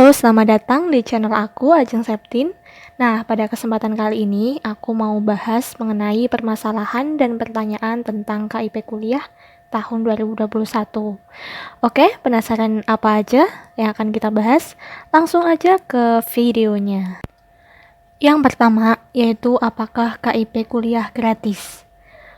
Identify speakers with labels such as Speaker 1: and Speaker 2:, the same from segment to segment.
Speaker 1: Halo, selamat datang di channel aku, Ajeng Septin. Nah, pada kesempatan kali ini, aku mau bahas mengenai permasalahan dan pertanyaan tentang KIP kuliah tahun 2021. Oke, penasaran apa aja yang akan kita bahas? Langsung aja ke videonya. Yang pertama, yaitu apakah KIP kuliah gratis?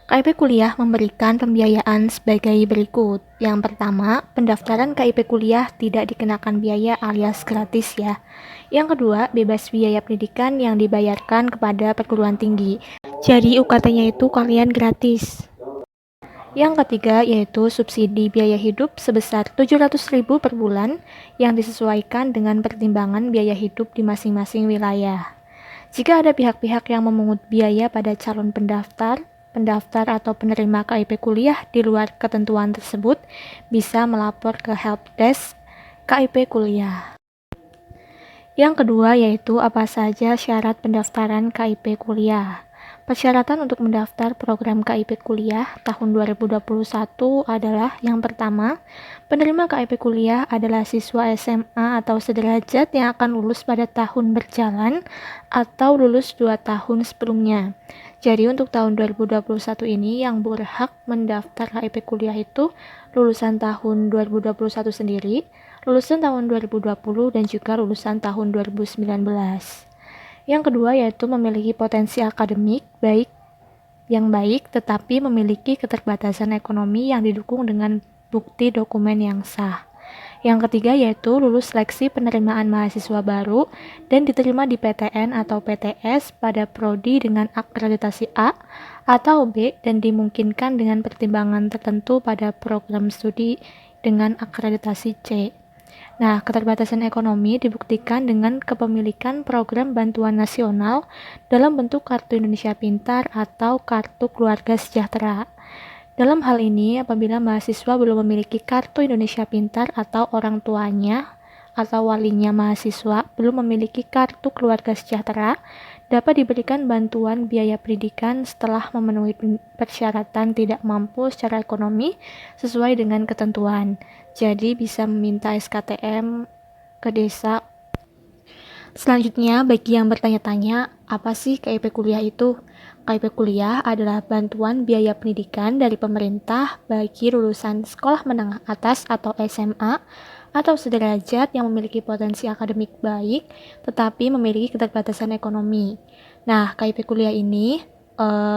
Speaker 1: KIP kuliah memberikan pembiayaan sebagai berikut. Yang pertama, pendaftaran KIP kuliah tidak dikenakan biaya alias gratis ya. Yang kedua, bebas biaya pendidikan yang dibayarkan kepada perguruan tinggi. Jadi UKT-nya itu kalian gratis. Yang ketiga yaitu subsidi biaya hidup sebesar 700.000 per bulan yang disesuaikan dengan pertimbangan biaya hidup di masing-masing wilayah. Jika ada pihak-pihak yang memungut biaya pada calon pendaftar atau penerima KIP kuliah di luar ketentuan tersebut, bisa melapor ke helpdesk KIP kuliah. Yang kedua yaitu apa saja syarat pendaftaran KIP kuliah. Persyaratan untuk mendaftar program KIP kuliah tahun 2021 adalah yang pertama, penerima KIP kuliah adalah siswa SMA atau sederajat yang akan lulus pada tahun berjalan atau lulus 2 tahun sebelumnya. Jadi untuk tahun 2021 ini yang berhak mendaftar KIP kuliah itu lulusan tahun 2021 sendiri, lulusan tahun 2020 dan juga lulusan tahun 2019. Yang kedua yaitu memiliki potensi akademik yang baik tetapi memiliki keterbatasan ekonomi yang didukung dengan bukti dokumen yang sah. Yang ketiga yaitu lulus seleksi penerimaan mahasiswa baru dan diterima di PTN atau PTS pada prodi dengan akreditasi A atau B dan dimungkinkan dengan pertimbangan tertentu pada program studi dengan akreditasi C. Nah, keterbatasan ekonomi dibuktikan dengan kepemilikan program bantuan nasional dalam bentuk Kartu Indonesia Pintar atau Kartu Keluarga Sejahtera. Dalam hal ini, apabila mahasiswa belum memiliki Kartu Indonesia Pintar atau orang tuanya atau walinya mahasiswa belum memiliki Kartu Keluarga Sejahtera, dapat diberikan bantuan biaya pendidikan setelah memenuhi persyaratan tidak mampu secara ekonomi sesuai dengan ketentuan. Jadi bisa meminta SKTM ke desa. Selanjutnya, bagi yang bertanya-tanya, apa sih KIP kuliah itu? KIP kuliah adalah bantuan biaya pendidikan dari pemerintah bagi lulusan sekolah menengah atas atau SMA atau sederajat yang memiliki potensi akademik baik tetapi memiliki keterbatasan ekonomi. Nah, KIP kuliah ini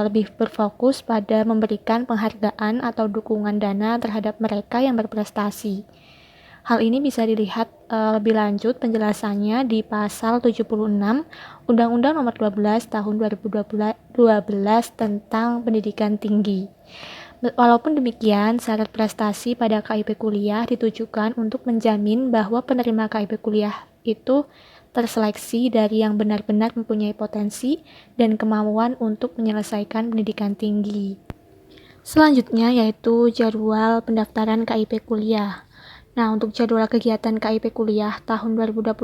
Speaker 1: lebih berfokus pada memberikan penghargaan atau dukungan dana terhadap mereka yang berprestasi. Hal ini bisa dilihat lebih lanjut penjelasannya di pasal 76 Undang-Undang Nomor 12 Tahun 2012 tentang Pendidikan Tinggi. Walaupun demikian, syarat prestasi pada KIP kuliah ditujukan untuk menjamin bahwa penerima KIP kuliah itu terseleksi dari yang benar-benar mempunyai potensi dan kemampuan untuk menyelesaikan pendidikan tinggi. Selanjutnya yaitu jadwal pendaftaran KIP kuliah. Nah, untuk jadwal kegiatan KIP kuliah tahun 2021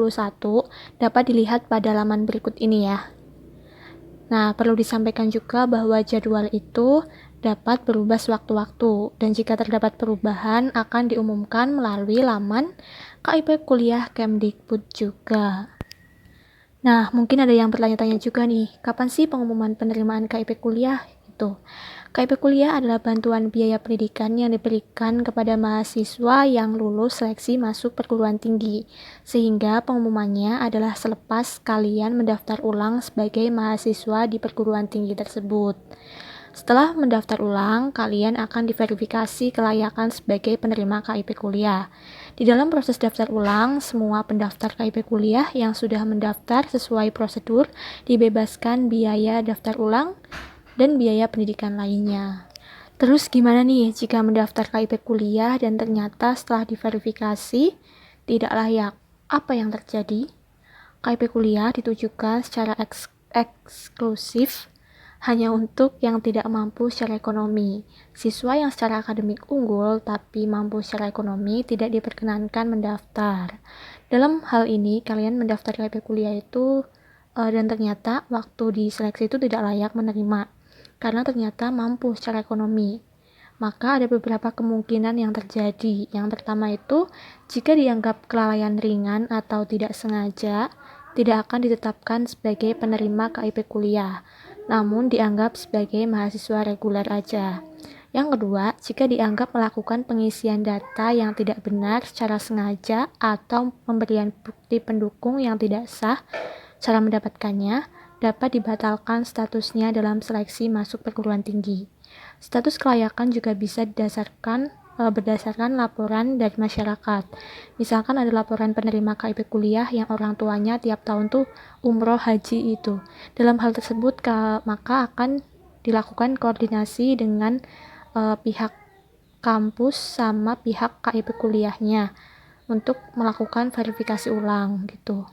Speaker 1: dapat dilihat pada laman berikut ini ya. Nah, perlu disampaikan juga bahwa jadwal itu dapat berubah sewaktu-waktu dan jika terdapat perubahan akan diumumkan melalui laman KIP kuliah Kemdikbud juga. Nah, mungkin ada yang bertanya-tanya juga nih, kapan sih pengumuman penerimaan KIP kuliah itu? KIP kuliah adalah bantuan biaya pendidikan yang diberikan kepada mahasiswa yang lulus seleksi masuk perguruan tinggi, sehingga pengumumannya adalah selepas kalian mendaftar ulang sebagai mahasiswa di perguruan tinggi tersebut. Setelah mendaftar ulang, kalian akan diverifikasi kelayakan sebagai penerima KIP kuliah. Di dalam proses daftar ulang, semua pendaftar KIP kuliah yang sudah mendaftar sesuai prosedur dibebaskan biaya daftar ulang dan biaya pendidikan lainnya. Terus gimana nih jika mendaftar KIP kuliah dan ternyata setelah diverifikasi tidak layak? Apa yang terjadi? KIP kuliah ditujukan secara eksklusif hanya untuk yang tidak mampu secara ekonomi. Siswa yang secara akademik unggul tapi mampu secara ekonomi tidak diperkenankan mendaftar. Dalam hal ini, kalian mendaftar KIP kuliah itu dan ternyata waktu diseleksi itu tidak layak menerima karena ternyata mampu secara ekonomi. maka ada beberapa kemungkinan yang terjadi. Yang pertama itu, jika dianggap kelalaian ringan atau tidak sengaja, tidak akan ditetapkan sebagai penerima KIP kuliah, namun dianggap sebagai mahasiswa reguler aja. Yang kedua, jika dianggap melakukan pengisian data yang tidak benar secara sengaja atau pemberian bukti pendukung yang tidak sah, cara mendapatkannya dapat dibatalkan statusnya dalam seleksi masuk perguruan tinggi. Status kelayakan juga bisa berdasarkan laporan dari masyarakat. Misalkan ada laporan penerima KIP kuliah yang orang tuanya tiap tahun tuh umroh haji itu. Dalam hal tersebut maka akan dilakukan koordinasi dengan pihak kampus sama pihak KIP kuliahnya untuk melakukan verifikasi ulang gitu.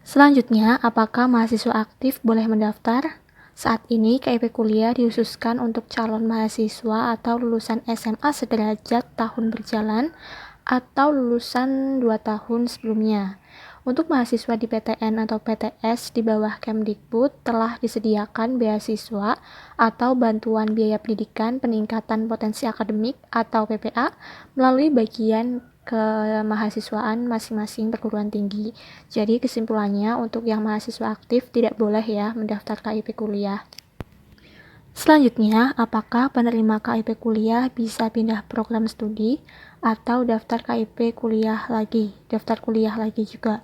Speaker 1: Selanjutnya, apakah mahasiswa aktif boleh mendaftar? Saat ini KIP kuliah dihususkan untuk calon mahasiswa atau lulusan SMA sederajat tahun berjalan atau lulusan 2 tahun sebelumnya. Untuk mahasiswa di PTN atau PTS di bawah Kemdikbud telah disediakan beasiswa atau bantuan biaya pendidikan peningkatan potensi akademik atau PPA melalui bagian kemahasiswaan masing-masing perguruan tinggi. Jadi kesimpulannya untuk yang mahasiswa aktif tidak boleh ya mendaftar KIP kuliah. Selanjutnya, apakah penerima KIP kuliah bisa pindah program studi atau daftar kuliah lagi juga?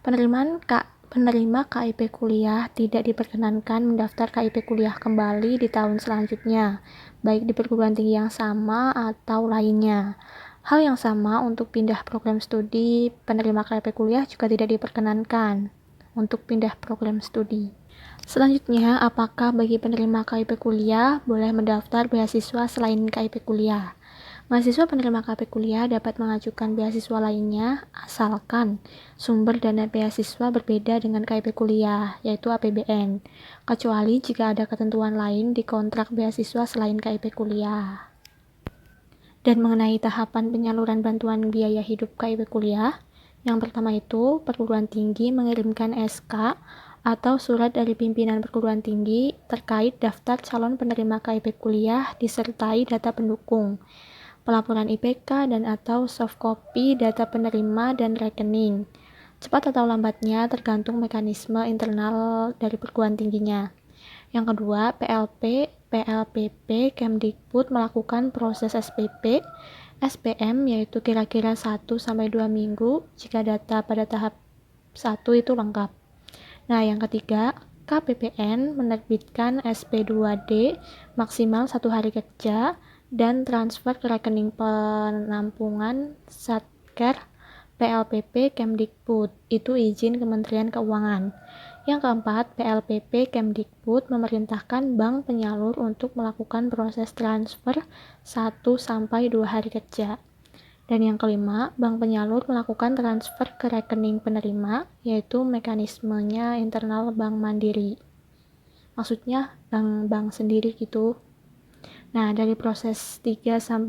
Speaker 1: Penerima KIP kuliah tidak diperkenankan mendaftar KIP kuliah kembali di tahun selanjutnya, baik di perguruan tinggi yang sama atau lainnya. Hal yang sama untuk pindah program studi, penerima KIP kuliah juga tidak diperkenankan untuk pindah program studi. Selanjutnya, apakah bagi penerima KIP kuliah boleh mendaftar beasiswa selain KIP kuliah? Mahasiswa penerima KIP kuliah dapat mengajukan beasiswa lainnya asalkan sumber dana beasiswa berbeda dengan KIP kuliah, yaitu APBN, kecuali jika ada ketentuan lain di kontrak beasiswa selain KIP kuliah. Dan mengenai tahapan penyaluran bantuan biaya hidup KIP kuliah, yang pertama itu perguruan tinggi mengirimkan SK atau surat dari pimpinan perguruan tinggi terkait daftar calon penerima KIP kuliah disertai data pendukung, pelaporan IPK dan atau soft copy data penerima dan rekening. Cepat atau lambatnya tergantung mekanisme internal dari perguruan tingginya. Yang kedua, PLPP Kemdikbud melakukan proses SPP, SPM yaitu kira-kira 1-2 minggu jika data pada tahap 1 itu lengkap. Nah, yang ketiga, KPPN menerbitkan SP2D maksimal 1 hari kerja dan transfer ke rekening penampungan Satker PLPP Kemdikbud, itu izin Kementerian Keuangan. Yang keempat, PLPP Kemdikbud memerintahkan bank penyalur untuk melakukan proses transfer 1-2 hari kerja. Dan yang kelima, bank penyalur melakukan transfer ke rekening penerima, yaitu mekanismenya internal Bank Mandiri. Maksudnya bank sendiri gitu. Nah, dari proses 3-5,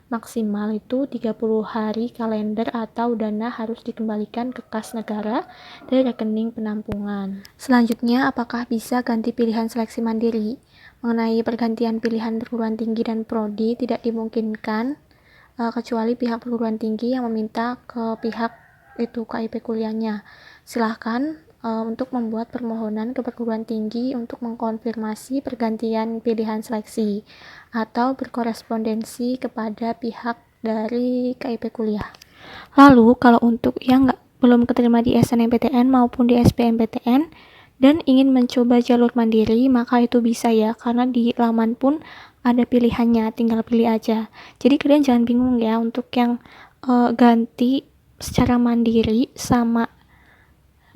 Speaker 1: maksimal itu 30 hari kalender atau dana harus dikembalikan ke kas negara dari rekening penampungan. Selanjutnya, apakah bisa ganti pilihan seleksi mandiri? Mengenai pergantian pilihan perguruan tinggi dan prodi tidak dimungkinkan kecuali pihak perguruan tinggi yang meminta ke pihak itu KIP kuliahnya. Silahkan untuk membuat permohonan ke perguruan tinggi untuk mengkonfirmasi pergantian pilihan seleksi atau berkorespondensi kepada pihak dari KIP kuliah. Lalu kalau untuk yang belum keterima di SNMPTN maupun di SBMPTN dan ingin mencoba jalur mandiri, maka itu bisa ya, karena di laman pun ada pilihannya, tinggal pilih aja. Jadi kalian jangan bingung ya untuk yang ganti secara mandiri sama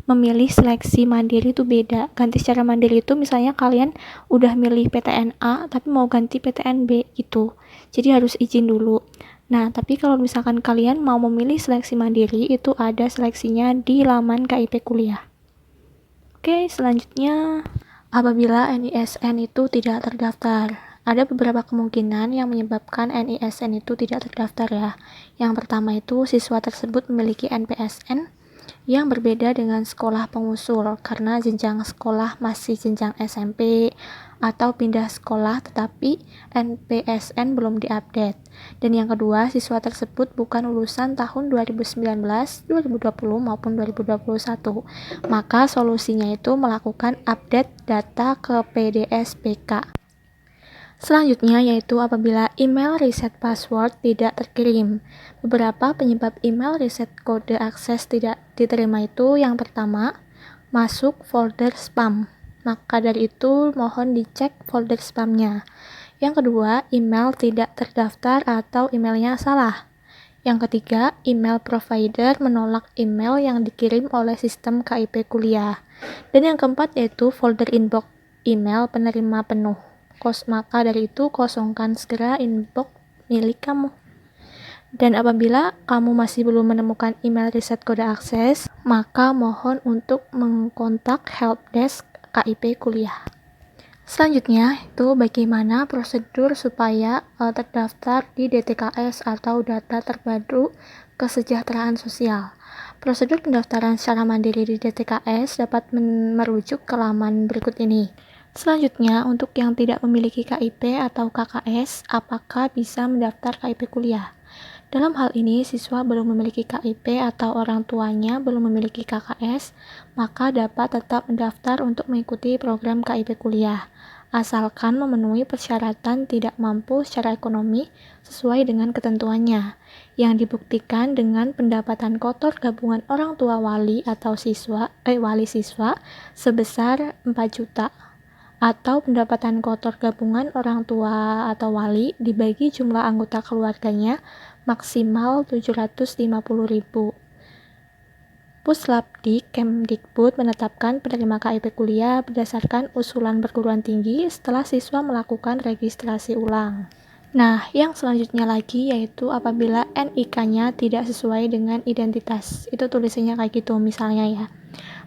Speaker 1: memilih seleksi mandiri itu beda. Ganti secara mandiri itu misalnya kalian udah milih PTN A tapi mau ganti PTN B gitu. Jadi harus izin dulu. Nah, tapi kalau misalkan kalian mau memilih seleksi mandiri itu ada seleksinya di laman KIP kuliah. Oke, selanjutnya apabila NISN itu tidak terdaftar. Ada beberapa kemungkinan yang menyebabkan NISN itu tidak terdaftar ya. Yang pertama itu siswa tersebut memiliki NPSN yang berbeda dengan sekolah pengusul karena jenjang sekolah masih jenjang SMP atau pindah sekolah tetapi NPSN belum diupdate. Dan yang kedua, siswa tersebut bukan lulusan tahun 2019, 2020 maupun 2021. Maka solusinya itu melakukan update data ke PDSPK. Selanjutnya yaitu apabila email reset password tidak terkirim. Beberapa penyebab email reset kode akses tidak diterima itu yang pertama, masuk folder spam. Maka dari itu mohon dicek folder spamnya. Yang kedua, email tidak terdaftar atau emailnya salah. Yang ketiga, email provider menolak email yang dikirim oleh sistem KIP kuliah. Dan yang keempat yaitu folder inbox email penerima penuh. Maka dari itu kosongkan segera inbox milik kamu. Dan apabila kamu masih belum menemukan email reset kode akses, maka mohon untuk mengkontak helpdesk KIP kuliah. Selanjutnya, itu bagaimana prosedur supaya terdaftar di DTKS atau Data Terpadu Kesejahteraan Sosial. Prosedur pendaftaran secara mandiri di DTKS dapat merujuk ke laman berikut ini. Selanjutnya, untuk yang tidak memiliki KIP atau KKS, apakah bisa mendaftar KIP kuliah? Dalam hal ini, siswa belum memiliki KIP atau orang tuanya belum memiliki KKS, maka dapat tetap mendaftar untuk mengikuti program KIP kuliah, asalkan memenuhi persyaratan tidak mampu secara ekonomi sesuai dengan ketentuannya, yang dibuktikan dengan pendapatan kotor gabungan orang tua wali atau wali siswa sebesar 4 juta. Atau pendapatan kotor gabungan orang tua atau wali dibagi jumlah anggota keluarganya maksimal 750.000. Puslapdik Kemdikbud menetapkan penerima KIP kuliah berdasarkan usulan perguruan tinggi setelah siswa melakukan registrasi ulang. Nah, yang selanjutnya lagi yaitu apabila NIK-nya tidak sesuai dengan identitas. Itu tulisannya kayak gitu misalnya ya.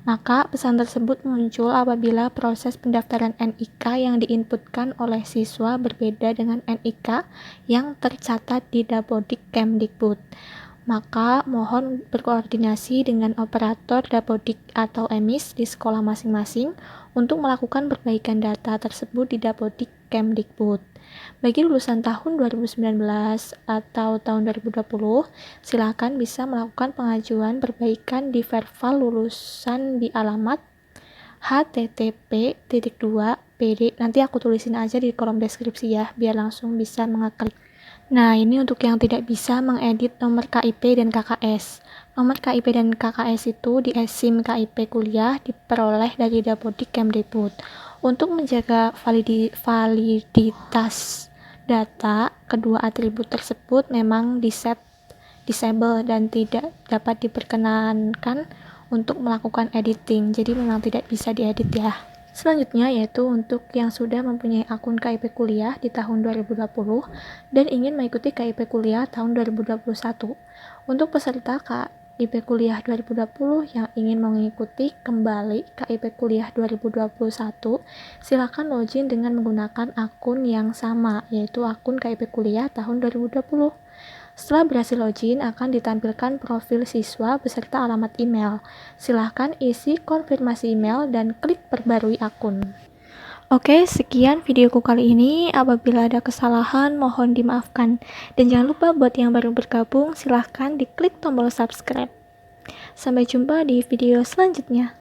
Speaker 1: Maka pesan tersebut muncul apabila proses pendaftaran NIK yang diinputkan oleh siswa berbeda dengan NIK yang tercatat di Dapodik Kemdikbud. Maka mohon berkoordinasi dengan operator Dapodik atau EMIS di sekolah masing-masing untuk melakukan perbaikan data tersebut di Dapodik Kemdikbud. Bagi lulusan tahun 2019 atau tahun 2020, silakan bisa melakukan pengajuan perbaikan di Verval lulusan di alamat http://pd. Nanti aku tulisin aja di kolom deskripsi ya, biar langsung bisa mengeklik. Nah, ini untuk yang tidak bisa mengedit nomor KIP dan KKS. Nomor KIP dan KKS itu di SIM KIP kuliah diperoleh dari Dapodik Kemdikbud. Untuk menjaga validitas data, kedua atribut tersebut memang disable dan tidak dapat diperkenankan untuk melakukan editing. Jadi memang tidak bisa diedit ya. Selanjutnya yaitu untuk yang sudah mempunyai akun KIP kuliah di tahun 2020 dan ingin mengikuti KIP kuliah tahun 2021. Untuk peserta KIP kuliah 2020 yang ingin mengikuti kembali KIP kuliah 2021, silakan login dengan menggunakan akun yang sama, yaitu akun KIP kuliah tahun 2020. Setelah berhasil login, akan ditampilkan profil siswa beserta alamat email. Silahkan isi konfirmasi email dan klik perbarui akun. Oke, sekian videoku kali ini. Apabila ada kesalahan, mohon dimaafkan. Dan jangan lupa buat yang baru bergabung, silahkan diklik tombol subscribe. Sampai jumpa di video selanjutnya.